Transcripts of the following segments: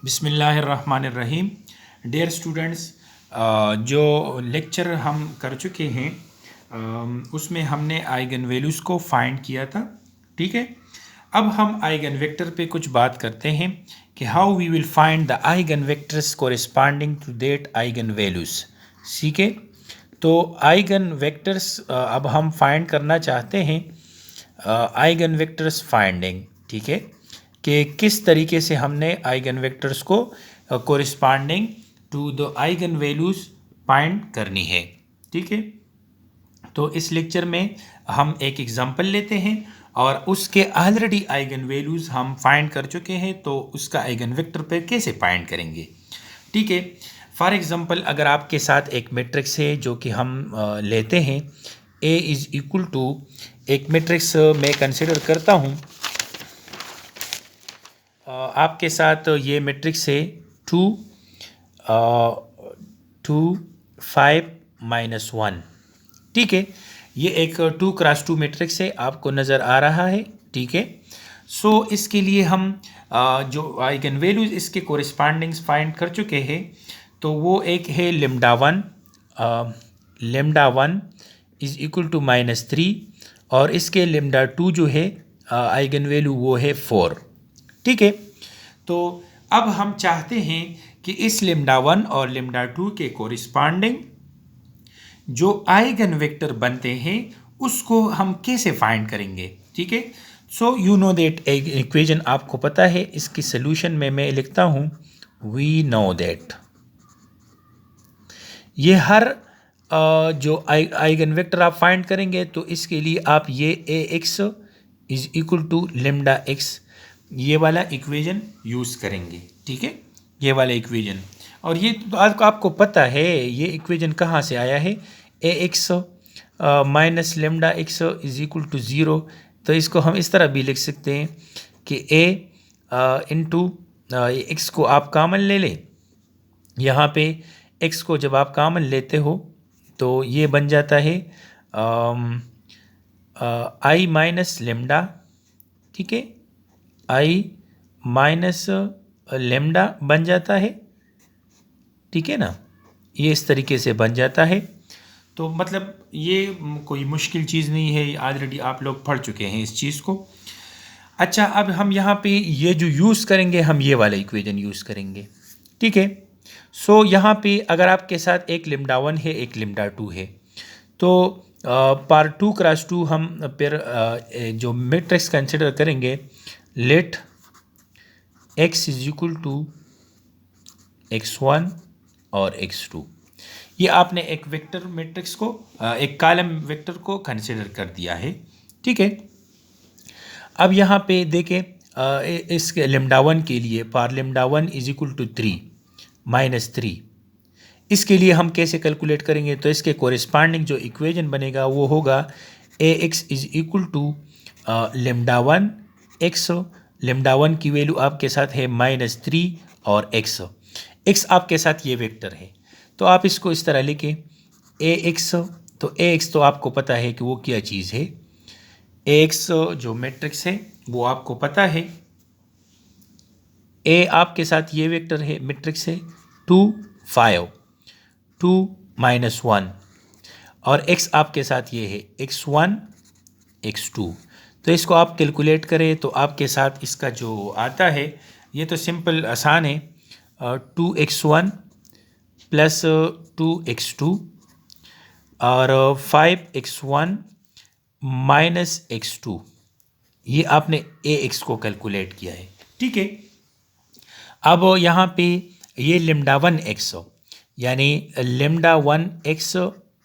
बिस्मिल्लाहिर्रहमानिर्रहीम। Dear students, जो lecture हम कर चुके हैं उसमें हमने आइगन वैल्यूज़ को फाइंड किया था। ठीक है, अब हम आइगन वेक्टर पे कुछ बात करते हैं कि how we will find the eigen vectors corresponding to that eigen values. ठीक है, तो आइगन वेक्टर्स अब हम फाइंड करना चाहते हैं आइगन वेक्टर्स फाइंडिंग। ठीक है, कि किस तरीके से हमने आइगन वेक्टर्स को corresponding to the eigen values find करनी है। ठीक है, तो इस लेक्चर में हम एक एग्जांपल लेते हैं और उसके ऑलरेडी आइगन वैल्यूज़ हम फाइंड कर चुके हैं, तो उसका आइगन वेक्टर पे कैसे फाइंड करेंगे। ठीक है, फॉर एग्जांपल अगर आपके साथ एक मैट्रिक्स है जो कि हम लेते हैं A इज़ इक्वल टू, एक मैट्रिक्स मैं कंसिडर करता हूँ, आपके साथ ये मैट्रिक्स है 2 2 5 -1। ठीक है, ये एक 2x2 मैट्रिक्स है, आपको नज़र आ रहा है। ठीक है, सो इसके लिए हम जो आइगन वैल्यूज इसके कोरिस्पांडिंग्स फाइंड कर चुके हैं, तो वो एक है lambda one is equal to -3 और इसके लेमडा टू जो है आइगन वैल्यू वो है 4। ठीक है, तो अब हम चाहते हैं कि इस लेमडा वन और लेमडा टू के कोरिस्पांडिंग जो आइगन वेक्टर बनते हैं उसको हम कैसे फाइंड करेंगे। ठीक है, so you know that equation आपको पता है, इसकी सोल्यूशन में मैं लिखता हूँ वी नो दैट। ये हर जो आइगन वेक्टर आप फाइंड करेंगे तो इसके लिए आप ये A X is equal to lambda X ये वाला इक्वेशन यूज़ करेंगे। ठीक है, ये वाला इक्वेशन, और ये तो आपको पता है ये इक्वेशन कहाँ से आया है, A X minus lambda X is equal to 0। तो इसको हम इस तरह भी लिख सकते हैं कि ए इंटू एक्स को आप कॉमन ले लें। यहाँ पे एक्स को जब आप कॉमन लेते हो तो ये बन जाता है आई माइनस लेमडा। ठीक है, आई माइनस लेमडा बन जाता है। ठीक है ना, ये इस तरीके से बन जाता है। तो मतलब ये कोई मुश्किल चीज़ नहीं है, ऑलरेडी आप लोग पढ़ चुके हैं इस चीज़ को। अच्छा, अब हम यहाँ पे ये जो यूज़ करेंगे हम ये वाला इक्वेशन यूज़ करेंगे। ठीक है, सो यहाँ पे अगर आपके साथ एक लेमडा वन है एक लेमडा टू है, तो पार 2x2 हम फिर जो मैट्रिक्स कंसिडर करेंगे, let x is equal to x1 और x2। ये आपने एक वेक्टर मैट्रिक्स को एक कॉलम वेक्टर को कंसिडर कर दिया है। ठीक है, अब यहाँ पे देखें इस लेमडा वन के लिए पार lambda one is equal to 3 -3, इसके लिए हम कैसे कैलकुलेट करेंगे, तो इसके कोरिस्पांडिंग जो इक्वेशन बनेगा वो होगा A X is equal to lambda one X. Lambda one की वैल्यू आपके साथ है -3 और एक्स, एक्स आपके साथ ये वेक्टर है, तो आप इसको इस तरह लिखें ए एक्स। तो ए एक्स तो आपको पता है कि वो क्या चीज़ है, ए एक्स जो मैट्रिक्स है वो आपको पता है। ए आपके साथ ये वेक्टर है, मैट्रिक्स है 2 5 2 -1 और x आपके साथ ये है x1 x2। तो इसको आप कैलकुलेट करें तो आपके साथ इसका जो आता है ये तो सिंपल आसान है, 2x1 प्लस 2x2 और 5x1 माइनस x2, ये आपने ax को कैलकुलेट किया है। ठीक है, अब यहाँ पे ये लेमडा वन एक्स यानी लेमडा वन एक्स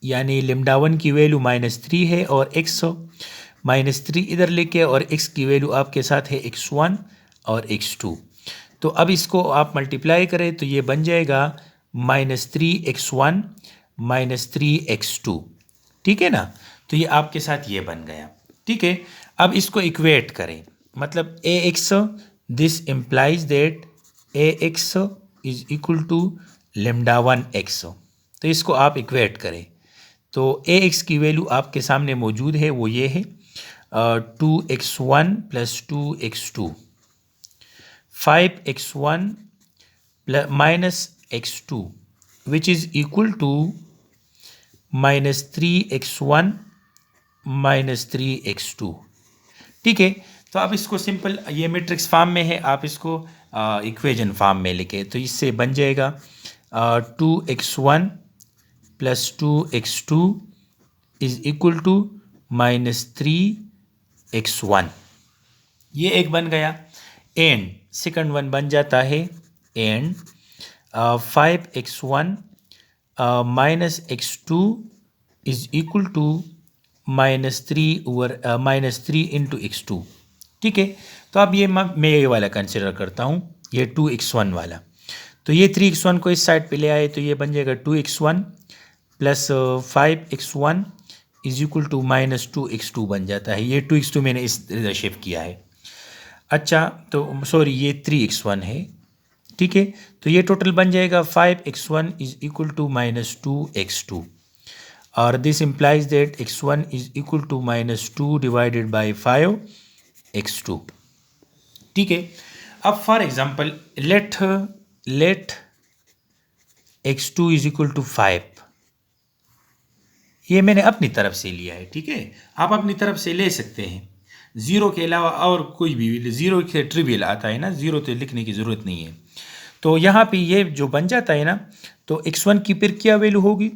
यानी लेमडा वन की वैल्यू -3 है और एक्स -3 इधर लेके और एक्स की वैल्यू आपके साथ है x1 और x2। तो अब इसको आप मल्टीप्लाई करें तो ये बन जाएगा -3x1 -3x2। ठीक है ना, तो ये आपके साथ ये बन गया। ठीक है, अब इसको इक्वेट करें, मतलब A X, this implies that A X is equal to lambda one X. तो इसको आप इक्वेट करें तो ए एक्स की वैल्यू आपके सामने मौजूद है, वो ये है 2x1 plus 2x2, 5x1 minus x two which is equal to minus three x one minus three x two. ठीक है, तो आप इसको सिंपल, ये मैट्रिक्स फॉर्म में है, आप इसको इक्वेशन फॉर्म में लिखे तो इससे बन जाएगा 2x1 plus 2x2 is equal to minus 3x1। ये एक बन गया। एंड सेकंड वन बन जाता है and 5x1 minus x2 is equal to minus three into x two. ठीक है, तो अब ये मैं ये वाला कंसिडर करता हूँ, ये 2x1 वाला। तो ये 3x1 को इस साइड पे ले आए तो ये बन जाएगा 2x1 plus 5x1 is equal to minus 2x2 बन जाता है। ये 2x2 मैंने इस तरह शिफ्ट किया है। अच्छा, तो सॉरी ये 3x1 है। ठीक है, तो ये टोटल बन जाएगा 5x1 is equal to minus 2x2 और this implies that x1 is equal to minus 2 divided by 5x2। ठीक है, अब for example let x2 is equal to 5। ये मैंने अपनी तरफ से लिया है। ठीक है, आप अपनी तरफ से ले सकते हैं, ज़ीरो के अलावा और कोई भी, ज़ीरो के ट्रिवियल आता है ना, ज़ीरो तो लिखने की ज़रूरत नहीं है। तो यहाँ पे ये जो बन जाता है ना, तो x1 की फिर क्या वैल्यू होगी,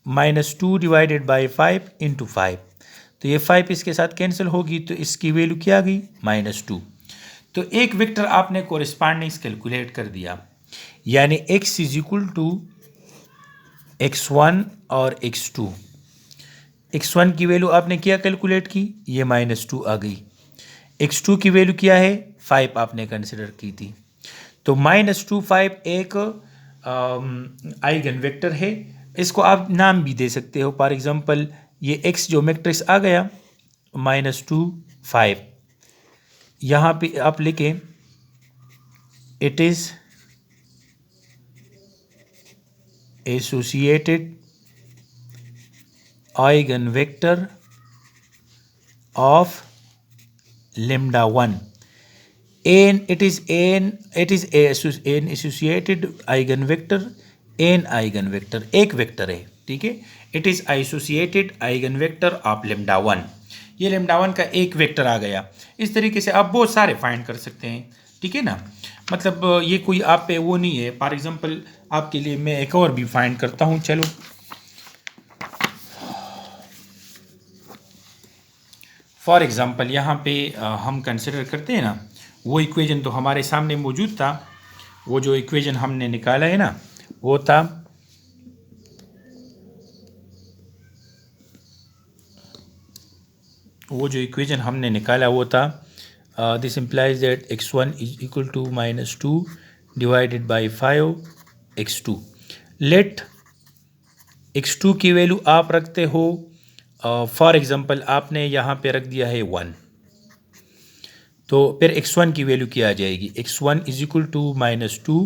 माइनस 2 डिवाइडेड बाई 5 इंटू 5। तो ये 5 इसके साथ कैंसिल होगी तो इसकी वैल्यू क्या आ गई, माइनस 2। तो एक वेक्टर आपने कोरिस्पांडिंग्स कैलकुलेट कर दिया, यानी x is equal to x1 और x2। x1 की वैल्यू आपने क्या कैलकुलेट की, ये माइनस 2 आ गई। x2 की वैल्यू क्या है, 5 आपने कंसिडर की थी। तो माइनस 2 5 एक आइगन वेक्टर है। इसको आप नाम भी दे सकते हो, फॉर एग्जांपल ये x जो मैट्रिक्स आ गया माइनस 2 5, यहाँ पे आप लिखें it is associated eigen vector of lambda 1 and it is an associated eigenvector n eigenvector, एक वेक्टर है। ठीक है, it is associated eigenvector of lambda 1। ये lambda 1 का एक वेक्टर आ गया। इस तरीके से आप बहुत सारे फाइंड कर सकते हैं। ठीक है ना, मतलब ये कोई आप पे वो नहीं है। फॉर एग्जांपल आपके लिए मैं एक और भी फाइंड करता हूँ। चलो, फॉर एग्ज़ाम्पल यहाँ पे हम कंसिडर करते हैं ना, वो इक्वेशन तो हमारे सामने मौजूद था। वो जो इक्वेशन हमने निकाला है ना, वो था वो था this implies that x1 is equal to minus 2 divided by 5x2। Let x2 की वैल्यू आप रखते हो, फॉर एग्जांपल आपने यहाँ पे रख दिया है 1, तो फिर x1 की वैल्यू क्या आ जाएगी, x1 is equal to minus 2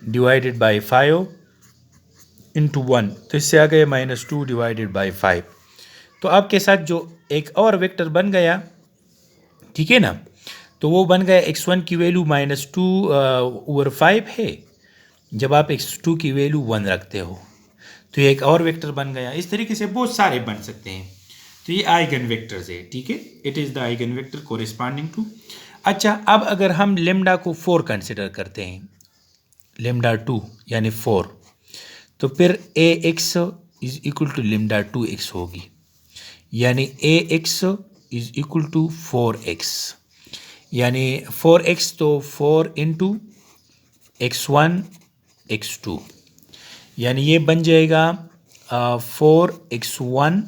divided by 5 into 1, तो इससे आ गया माइनस 2 डिवाइडेड बाई 5। तो आपके साथ जो एक और वेक्टर बन गया, ठीक है ना, तो वो बन गया x1 की वैल्यू माइनस 2 ओवर 5 है। जब आप x2 की वैल्यू 1 रखते हो तो ये एक और वेक्टर बन गया। इस तरीके से बहुत सारे बन सकते हैं। तो ये आइगन वेक्टर्स है। ठीक है, it is the eigen vector corresponding to. अच्छा, अब अगर हम लेम्डा को 4 कंसिडर करते हैं, लेम्डा 2 यानी 4, तो फिर A X is equal to lambda 2x होगी, यानी A X is equal to 4x, यानी 4x तो 4 इंटू x1 x2, यानी ये बन जाएगा 4x1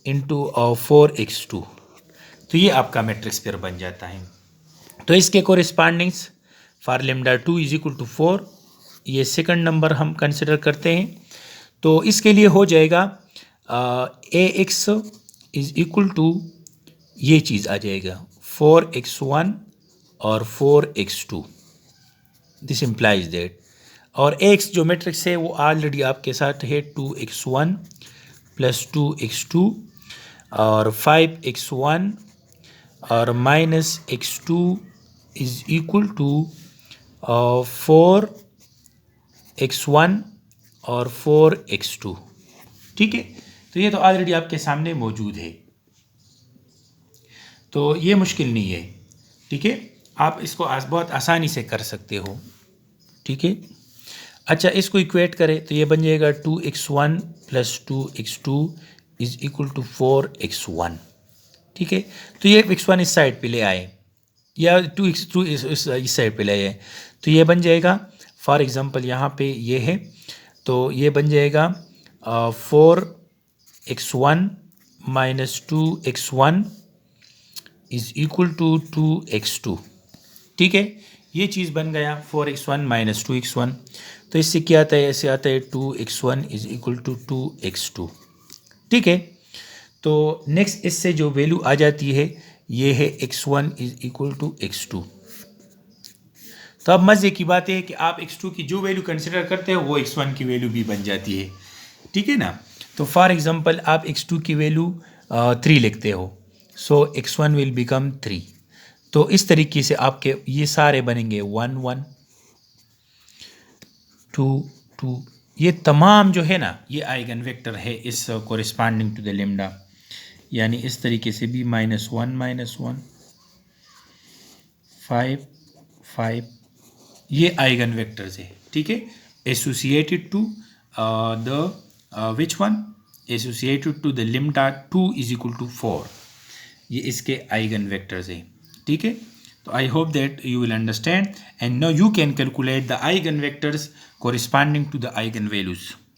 इंटू 4x2। तो ये आपका मैट्रिक्स फिर बन जाता है। तो इसके correspondings for lambda 2 is equal to 4, ये सेकंड नंबर हम कंसिडर करते हैं। तो इसके लिए हो जाएगा ए एक्स इज इक्वल टू, ये चीज़ आ जाएगा 4x1 और 4x2। दिस इम्प्लाइज दैट, और एक्स जो मैट्रिक्स है वो ऑलरेडी आपके साथ है 2x1 प्लस 2x2 और 5x1 और minus x2 is equal to 4 x1 और 4x2। ठीक है, तो ये तो ऑलरेडी आपके सामने मौजूद है, तो ये मुश्किल नहीं है। ठीक है, आप इसको बहुत आसानी से कर सकते हो। ठीक है, अच्छा इसको इक्वेट करें तो ये बन जाएगा 2x1 + 2x2 = 4x1। ठीक है, तो ये x1 इस साइड पे ले आए या 2x2 इस साइड पे ले आए, तो ये बन जाएगा फॉर एग्ज़ाम्पल यहाँ पे ये है, तो ये बन जाएगा 4x1 - 2x1 = 2x2। ठीक है, ये चीज़ बन गया 4x1 - 2x1। तो इससे क्या आता है, ऐसे आता है 2x1 = 2x2। ठीक है, तो नेक्स्ट इससे जो वैल्यू आ जाती है ये है x1 = x2। तो अब मज़े की बात है कि आप x2 की जो वैल्यू कंसिडर करते हो वो x1 की वैल्यू भी बन जाती है। ठीक है ना, तो फॉर एग्जांपल आप x2 की वैल्यू 3 लिखते हो, सो x1 विल बिकम 3। तो इस तरीके से आपके ये सारे बनेंगे 1 1 2 2। ये तमाम जो है ना ये आइगन वेक्टर है इस कोरिस्पांडिंग टू द लेम्डा, यानी इस तरीके से भी -1 -1 5 5 ये आइगन वेक्टर्स है। ठीक है, associated to the which one, associated to the lambda 2 = 4, ये इसके आइगन वेक्टर्स है। ठीक है, तो I hope that you will understand, and now you can calculate the eigenvectors corresponding to the eigenvalues.